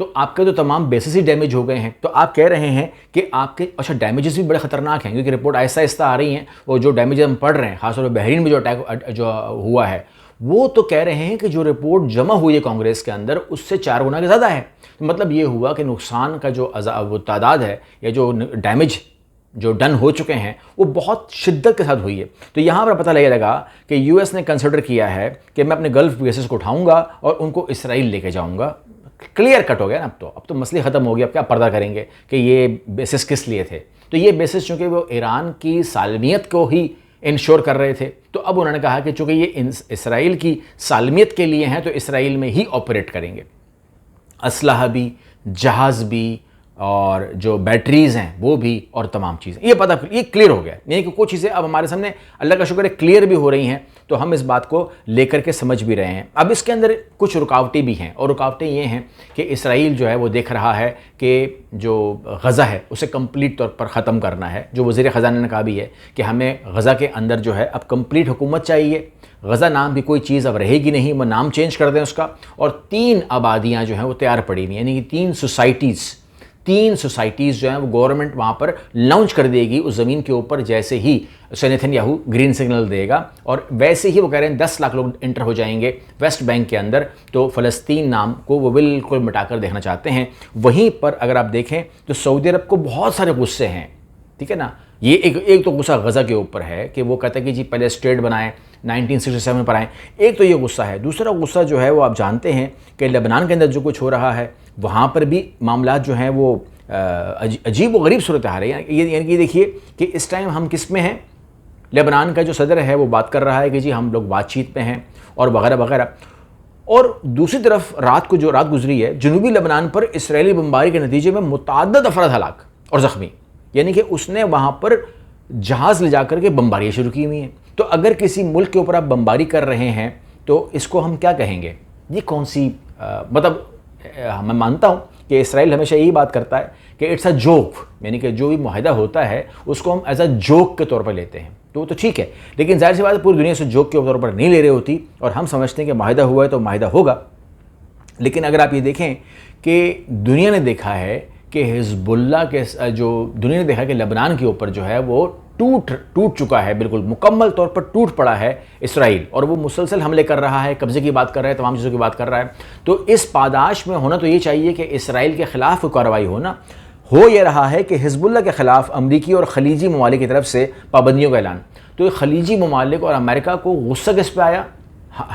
تو آپ کے تو تمام بیسز ہی ڈیمیج ہو گئے ہیں. تو آپ کہہ رہے ہیں کہ آپ کے اچھا ڈیمیجز بھی بڑے خطرناک ہیں, کیونکہ رپورٹ آہستہ آہستہ آ رہی ہیں. وہ جو ڈیمیج ہم پڑھ رہے ہیں, خاص طور پہ بحرین میں جو اٹیک جو ہوا ہے, وہ تو کہہ رہے ہیں کہ جو رپورٹ جمع ہوئی ہے کانگریس کے اندر اس سے 4 گنا کے زیادہ ہے. تو مطلب یہ ہوا کہ نقصان کا جو وہ تعداد ہے یا جو ڈیمیج جو ڈن ہو چکے ہیں وہ بہت شدت کے ساتھ ہوئی ہے. تو یہاں پر پتہ لگا کہ یو ایس نے کنسیڈر کیا ہے کہ میں اپنے گلف بیسز کو اٹھاؤں گا اور ان کو اسرائیل لے کے جاؤں گا. کلیئر کٹ ہو گیا نا, اب تو مسئلے ختم ہو گیا. اب کیا پردہ کریں گے کہ یہ بیسز کس لیے تھے. تو یہ بیسز چونکہ وہ ایران کی سالمیت کو ہی انشور کر رہے تھے, تو اب انہوں نے کہا کہ چونکہ یہ اسرائیل کی سالمیت کے لیے ہیں تو اسرائیل میں ہی آپریٹ کریں گے. اسلحہ بھی, جہاز بھی, اور جو بیٹریز ہیں وہ بھی, اور تمام چیزیں. یہ کلیئر ہو گیا, یعنی کہ کچھ چیزیں اب ہمارے سامنے اللہ کا شکر ہے کلیئر بھی ہو رہی ہیں, تو ہم اس بات کو لے کر کے سمجھ بھی رہے ہیں. اب اس کے اندر کچھ رکاوٹیں بھی ہیں, اور رکاوٹیں یہ ہیں کہ اسرائیل جو ہے وہ دیکھ رہا ہے کہ جو غزہ ہے اسے کمپلیٹ طور پر ختم کرنا ہے. جو وزیر خزانہ نے کہا بھی ہے کہ ہمیں غزہ کے اندر جو ہے اب کمپلیٹ حکومت چاہیے. غزہ نام کی کوئی چیز اب رہے گی نہیں, وہ نام چینج کر دیں اس کا. اور 3 آبادیاں جو ہیں وہ تیار پڑی ہوئی ہیں, یعنی کہ 3 سوسائٹیز جو ہیں وہ گورنمنٹ وہاں پر لانچ کر دے گی اس زمین کے اوپر, جیسے ہی نیتن یاہو گرین سگنل دے گا. اور ویسے ہی وہ کہہ رہے ہیں 10 لاکھ لوگ انٹر ہو جائیں گے ویسٹ بینک کے اندر. تو فلسطین نام کو وہ بالکل مٹا کر دیکھنا چاہتے ہیں. وہیں پر اگر آپ دیکھیں تو سعودی عرب کو بہت سارے غصے ہیں, ٹھیک ہے نا. یہ ایک تو غصہ غزہ کے اوپر ہے کہ وہ کہتا ہے کہ جی پہلے اسٹیٹ بنائیں, 1967 پر آئیں. ایک تو یہ غصہ ہے. دوسرا غصہ جو ہے وہ آپ جانتے ہیں کہ لبنان کے اندر جو کچھ ہو رہا ہے وہاں پر بھی معاملات جو ہیں وہ عجیب و غریب صورتحال ہے. یعنی کہ دیکھیے کہ اس ٹائم ہم کس میں ہیں. لبنان کا جو صدر ہے وہ بات کر رہا ہے کہ جی ہم لوگ بات چیت پہ ہیں اور وغیرہ وغیرہ. اور دوسری طرف رات کو جو رات گزری ہے جنوبی لبنان پر اسرائیلی بمباری کے نتیجے میں متعدد افراد ہلاک اور زخمی. یعنی کہ اس نے وہاں پر جہاز لے جا کر کے بمباریاں شروع کی ہوئی ہیں. تو اگر کسی ملک کے اوپر آپ بمباری کر رہے ہیں تو اس کو ہم کیا کہیں گے. یہ کون سی مطلب میں مانتا ہوں کہ اسرائیل ہمیشہ یہی بات کرتا ہے کہ اٹس اے جوک, یعنی کہ جو بھی معاہدہ ہوتا ہے اس کو ہم ایز اے جوک کے طور پر لیتے ہیں. تو ٹھیک ہے, لیکن ظاہر سی بات ہے پوری دنیا سے جوک کے طور پر نہیں لے رہی ہوتی, اور ہم سمجھتے ہیں کہ معاہدہ ہوا ہے تو معاہدہ ہوگا. لیکن اگر آپ یہ دیکھیں کہ دنیا نے دیکھا ہے کہ حزب اللہ کے دنیا نے دیکھا کہ لبنان کے اوپر جو ہے وہ ٹوٹ چکا ہے, بالکل مکمل طور پر ٹوٹ پڑا ہے اسرائیل, اور وہ مسلسل حملے کر رہا ہے, قبضے کی بات کر رہا ہے, تمام چیزوں کی بات کر رہا ہے. تو اس پاداش میں ہونا تو یہ چاہیے کہ اسرائیل کے خلاف کوئی کارروائی ہو یہ رہا ہے کہ حزب اللہ کے خلاف امریکی اور خلیجی ممالک کی طرف سے پابندیوں کا اعلان. تو یہ خلیجی ممالک اور امریکہ کو غصہ کس پہ آیا.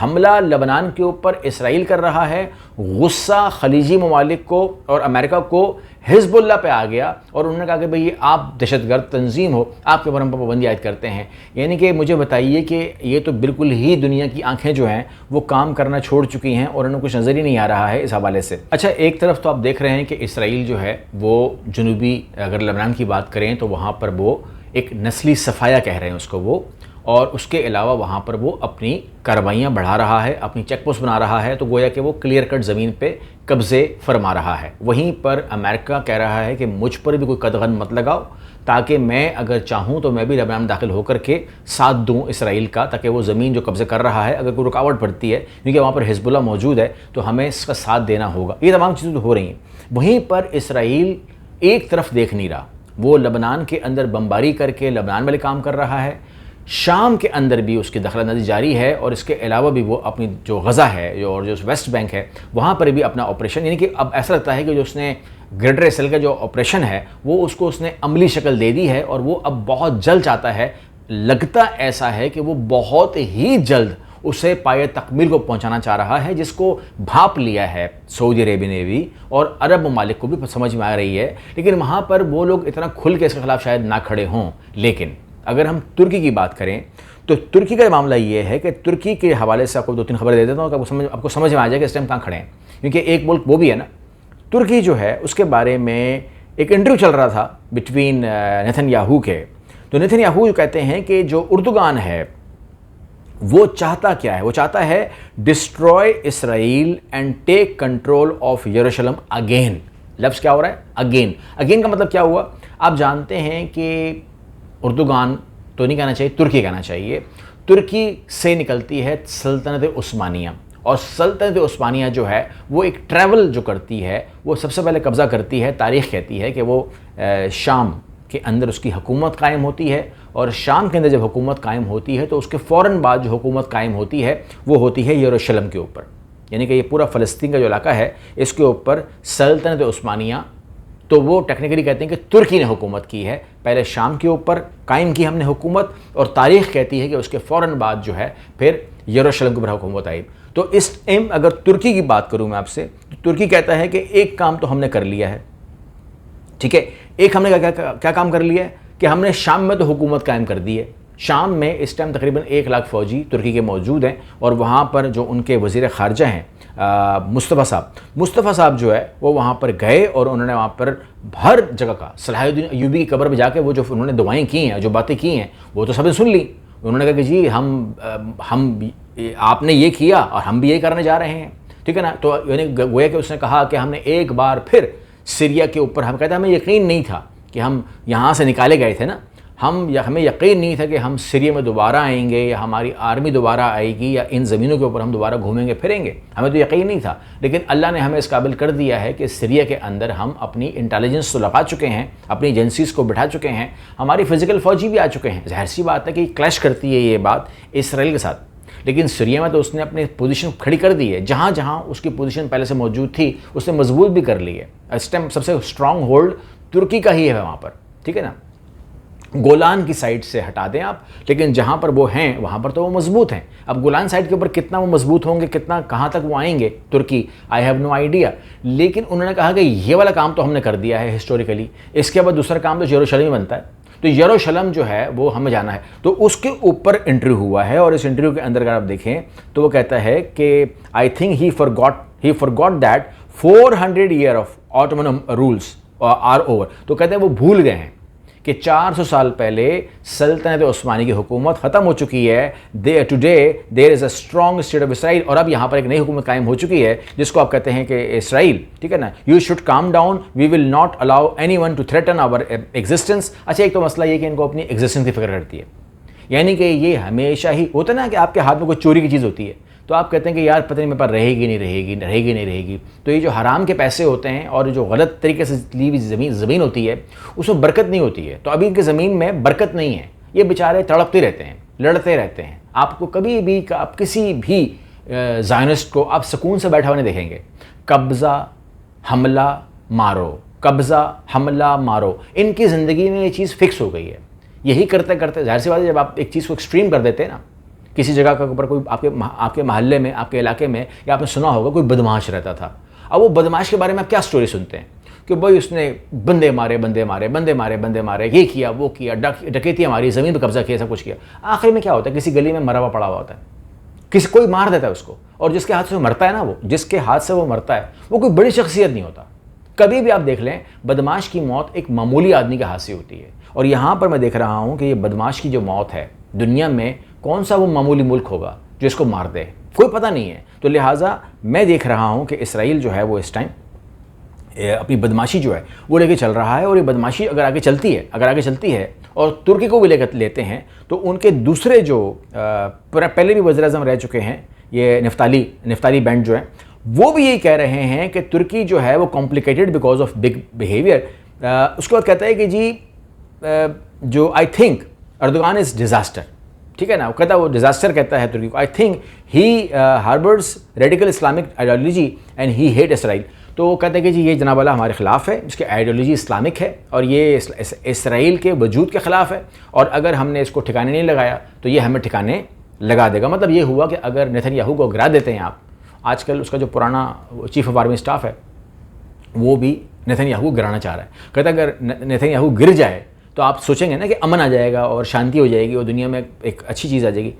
حملہ لبنان کے اوپر اسرائیل کر رہا ہے, غصہ خلیجی ممالک کو اور امریکہ کو حزب اللہ پہ آ گیا, اور انہوں نے کہا کہ بھئی آپ دہشت گرد تنظیم ہو, آپ کے اوپر ہم پابندی عائد کرتے ہیں. یعنی کہ مجھے بتائیے کہ یہ تو بالکل ہی دنیا کی آنکھیں جو ہیں وہ کام کرنا چھوڑ چکی ہیں اور انہیں کچھ نظر ہی نہیں آ رہا ہے اس حوالے سے. اچھا, ایک طرف تو آپ دیکھ رہے ہیں کہ اسرائیل جو ہے وہ جنوبی اگر لبنان کی بات کریں تو وہاں پر وہ ایک نسلی صفایا کہہ رہے ہیں اس کو وہ, اور اس کے علاوہ وہاں پر وہ اپنی کارروائیاں بڑھا رہا ہے, اپنی چیک پوسٹ بنا رہا ہے. تو گویا کہ وہ کلیئر کٹ زمین پہ قبضے فرما رہا ہے. وہیں پر امریکہ کہہ رہا ہے کہ مجھ پر بھی کوئی قدغن مت لگاؤ, تاکہ میں اگر چاہوں تو میں بھی لبنان میں داخل ہو کر کے ساتھ دوں اسرائیل کا, تاکہ وہ زمین جو قبضے کر رہا ہے اگر کوئی رکاوٹ پڑتی ہے, کیونکہ وہاں پر حزب اللہ موجود ہے, تو ہمیں اس کا ساتھ دینا ہوگا. یہ تمام چیزیں ہو رہی ہیں. وہیں پر اسرائیل ایک طرف دیکھ نہیں رہا, وہ لبنان کے اندر بمباری کر کے لبنان والے کام کر رہا ہے. شام کے اندر بھی اس کی دخل اندازی جاری ہے, اور اس کے علاوہ بھی وہ اپنی جو غزہ ہے اور جو ویسٹ بینک ہے وہاں پر بھی اپنا آپریشن, یعنی کہ اب ایسا لگتا ہے کہ جو اس نے گریٹر اسرائیل کا جو آپریشن ہے وہ اس نے عملی شکل دے دی ہے, اور وہ اب بہت جلد چاہتا ہے, لگتا ایسا ہے کہ وہ بہت ہی جلد اسے پائے تکمیل کو پہنچانا چاہ رہا ہے, جس کو بھاپ لیا ہے سعودی عربی نے بھی, اور عرب ممالک کو بھی سمجھ میں آ رہی ہے. لیکن وہاں پر وہ لوگ اتنا کھل کے اس کے خلاف شاید نہ کھڑے ہوں. لیکن اگر ہم ترکی کی بات کریں تو ترکی کا معاملہ یہ ہے کہ ترکی کے حوالے سے آپ کو 2-3 خبریں دے دیتا ہوں کہ آپ کو سمجھ میں آ جائے کہ اس ٹائم کہاں کھڑے ہیں, کیونکہ ایک ملک وہ بھی ہے نا. ترکی جو ہے اس کے بارے میں ایک انٹرویو چل رہا تھا بٹوین نیتن یاہو کے. تو نیتن یاہو کہتے ہیں کہ جو اردوغان ہے وہ چاہتا کیا ہے, وہ چاہتا ہے destroy Israel and take control of Jerusalem again. لفظ کیا ہو رہا ہے اگین. اگین کا مطلب کیا ہوا, آپ جانتے ہیں کہ اردوغان تو نہیں کہنا چاہیے, ترکی کہنا چاہیے. ترکی سے نکلتی ہے سلطنت عثمانیہ. اور سلطنت عثمانیہ جو ہے وہ ایک ٹریول جو کرتی ہے وہ سب سے پہلے قبضہ کرتی ہے. تاریخ کہتی ہے کہ وہ شام کے اندر اس کی حکومت قائم ہوتی ہے, اور شام کے اندر جب حکومت قائم ہوتی ہے تو اس کے فوراً بعد جو حکومت قائم ہوتی ہے وہ ہوتی ہے یروشلم کے اوپر. یعنی کہ یہ پورا فلسطین کا جو علاقہ ہے اس کے اوپر سلطنت عثمانیہ, تو وہ ٹیکنیکلی کہتے ہیں کہ ترکی نے حکومت کی ہے. پہلے شام کے اوپر قائم کی ہم نے حکومت, اور تاریخ کہتی ہے کہ اس کے فوراً بعد جو ہے پھر یروشلم کے اوپر حکومت آئی. تو اس ٹائم اگر ترکی کی بات کروں میں آپ سے, تو ترکی کہتا ہے کہ ایک کام تو ہم نے کر لیا ہے, ٹھیک ہے, ایک ہم نے کیا کام کر لیا ہے کہ ہم نے شام میں تو حکومت قائم کر دی ہے. شام میں اس ٹائم تقریباً 1 لاکھ فوجی ترکی کے موجود ہیں, اور وہاں پر جو ان کے وزیر خارجہ ہیں مصطفیٰ صاحب جو ہے وہ وہاں پر گئے, اور انہوں نے وہاں پر ہر جگہ کا صلاح الدین ایوبی کی قبر پہ جا کے وہ جو انہوں نے دعائیں کی ہیں, جو باتیں کی ہیں, وہ تو سب نے سن لی. انہوں نے کہا کہ جی ہم آپ نے یہ کیا اور ہم بھی یہ کرنے جا رہے ہیں, ٹھیک ہے نا. تو یعنی گویا کہ اس نے کہا کہ ہم نے ایک بار پھر سیریا کے اوپر, ہم کہتے ہیں ہمیں یقین نہیں تھا کہ ہم یہاں سے نکالے گئے تھے نا, ہمیں یقین نہیں تھا کہ ہم سیریا میں دوبارہ آئیں گے, یا ہماری آرمی دوبارہ آئے گی, یا ان زمینوں کے اوپر ہم دوبارہ گھومیں گے پھریں گے. ہمیں تو یقین نہیں تھا, لیکن اللہ نے ہمیں اس قابل کر دیا ہے کہ سیریا کے اندر ہم اپنی انٹیلیجنس تو لگا چکے ہیں, اپنی ایجنسیز کو بٹھا چکے ہیں, ہماری فزیکل فوجی بھی آ چکے ہیں. ظاہر سی بات ہے کہ کلیش کرتی ہے یہ بات اسرائیل کے ساتھ, لیکن سیریا میں تو اس نے اپنی پوزیشن کھڑی کر دی ہے. جہاں جہاں اس کی پوزیشن پہلے سے موجود تھی اس نے مضبوط بھی کر لی ہے. اس ٹائم سب سے اسٹرانگ ہولڈ ترکی کا ہی ہے وہاں پر, ٹھیک ہے نا. گولان کی سائڈ سے ہٹا دیں آپ, لیکن جہاں پر وہ ہیں وہاں پر تو وہ مضبوط ہیں. اب گولان سائڈ کے اوپر کتنا وہ مضبوط ہوں گے, کتنا کہاں تک وہ آئیں گے ترکی, آئی ہیو نو آئیڈیا. لیکن انہوں نے کہا کہ یہ والا کام تو ہم نے کر دیا ہے ہسٹوریکلی, اس کے بعد دوسرا کام تو یروشلم میں بنتا ہے. تو یروشلم جو ہے وہ ہمیں جانا ہے. تو اس کے اوپر انٹرویو ہوا ہے, اور اس انٹرویو کے اندر اگر آپ دیکھیں تو وہ کہتا ہے کہ آئی think he forgot that 400 years of Ottoman rules are over. تو کہتے ہیں وہ بھول گئے ہیں کہ 400 سال پہلے سلطنت عثمانی کی حکومت ختم ہو چکی ہے. Today there is a strong state of Israel, اور اب یہاں پر ایک نئی حکومت قائم ہو چکی ہے جس کو آپ کہتے ہیں کہ اسرائیل, ٹھیک ہے نا. You should calm down, we will not allow anyone to threaten our existence. اچھا, ایک تو مسئلہ یہ کہ ان کو اپنی ایگزسٹنس کی فکر کرتی ہے, یعنی کہ یہ ہمیشہ ہی ہوتا ہے نا کہ آپ کے ہاتھ میں کوئی چوری کی چیز ہوتی ہے تو آپ کہتے ہیں کہ یار پتہ نہیں میرے پاس رہے گی نہیں رہے گی. تو یہ جو حرام کے پیسے ہوتے ہیں اور جو غلط طریقے سے لی ہوئی زمین ہوتی ہے اس میں برکت نہیں ہوتی ہے. تو ابھی ان کی زمین میں برکت نہیں ہے, یہ بیچارے تڑپتے رہتے ہیں, لڑتے رہتے ہیں. آپ کو کبھی بھی آپ کسی بھی زائنسٹ کو آپ سکون سے بیٹھا ہوا نہیں دیکھیں گے. قبضہ حملہ مارو, قبضہ حملہ مارو, ان کی زندگی میں یہ چیز فکس ہو گئی ہے. یہی کرتے کرتے ظاہر سی بات ہے جب آپ ایک چیز کو ایکسٹریم کر دیتے ہیں نا, کسی جگہ کے اوپر کوئی آپ کے محلے میں, آپ کے علاقے میں, یا آپ نے سنا ہوگا کوئی بدمعاش رہتا تھا. اب وہ بدمعاش کے بارے میں آپ کیا سٹوری سنتے ہیں کہ بھائی اس نے بندے مارے, یہ کیا وہ کیا, ڈکیتی ہماری زمین پہ قبضہ کیا, سب کچھ کیا. آخر میں کیا ہوتا ہے, کسی گلی میں مرا ہوا پڑا ہوا ہوتا ہے, کوئی مار دیتا ہے اس کو, اور جس کے ہاتھ سے مرتا ہے نا, وہ مرتا ہے وہ کوئی بڑی شخصیت نہیں ہوتا. کبھی بھی آپ دیکھ لیں بدمعاش کی موت ایک معمولی آدمی کے ہاتھ سے ہوتی ہے. اور یہاں پر میں دیکھ رہا ہوں کہ یہ بدمعاش کی جو موت ہے, دنیا میں کون سا وہ معمولی ملک ہوگا جو اس کو مار دے, کوئی پتہ نہیں ہے. تو لہٰذا میں دیکھ رہا ہوں کہ اسرائیل جو ہے وہ اس ٹائم اپنی بدمعاشی جو ہے وہ لے کے چل رہا ہے. اور یہ بدمعاشی اگر آگے چلتی ہے اور ترکی کو بھی لے کر لیتے ہیں تو ان کے دوسرے جو پہلے بھی وزیر اعظم رہ چکے ہیں, یہ نفتالی بینٹ جو ہیں, وہ بھی یہی کہہ رہے ہیں کہ ترکی جو ہے وہ complicated because of big behaviour. اس کے بعد کہتا ہے کہ جی جو I think Erdogan is disaster, ٹھیک ہے نا. وہ کہتا ہے وہ ڈیزاسٹر کہتا ہے ترکی کو. I think he harbours radical Islamic ideology and he hate Israel. تو وہ کہتے ہیں کہ جی یہ جناب اللہ ہمارے خلاف ہے, اس کی آئیڈیالوجی اسلامک ہے اور یہ اسرائیل کے وجود کے خلاف ہے, اور اگر ہم نے اس کو ٹھکانے نہیں لگایا تو یہ ہمیں ٹھکانے لگا دے گا. مطلب یہ ہوا کہ اگر نیتن یاہو کو گرا دیتے ہیں آپ, آج کل اس کا جو پرانا چیف آف آرمی اسٹاف ہے وہ بھی نیتن یاہو کو گرانا چاہ رہا ہے. کہتا ہے اگر نیتن یاہو گر جائے تو آپ سوچیں گے نا کہ امن آ جائے گا اور شانتی ہو جائے گی اور دنیا میں ایک اچھی چیز آ جائے گی.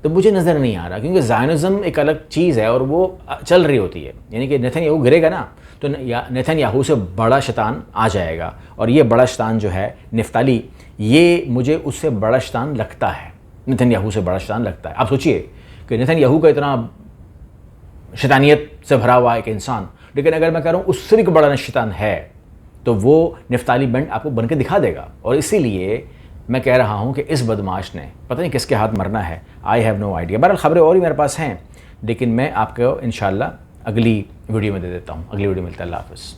تو مجھے نظر نہیں آ رہا, کیونکہ زائنزم ایک الگ چیز ہے اور وہ چل رہی ہوتی ہے. یعنی کہ نیتن یاہو گرے گا نا تو نیتن یاہو سے بڑا شیطان آ جائے گا, اور یہ بڑا شیطان جو ہے نفتالی, یہ مجھے اس سے بڑا شیطان لگتا ہے, نیتن یاہو سے بڑا شیطان لگتا ہے. آپ سوچئے کہ نیتن یاہو کا اتنا شیطانیت سے بھرا ہوا ایک انسان, لیکن اگر میں کہہ رہا ہوں اس سے بھی بڑا شیطان ہے تو وہ نفتالی بنٹ آپ کو بن کے دکھا دے گا. اور اسی لیے میں کہہ رہا ہوں کہ اس بدمعاش نے پتہ نہیں کس کے ہاتھ مرنا ہے, آئی ہیو نو آئیڈیا. بہرحال خبریں اور ہی میرے پاس ہیں لیکن میں آپ کو انشاءاللہ اگلی ویڈیو میں دے دیتا ہوں. اگلی ویڈیو ملتا ہے. اللہ حافظ.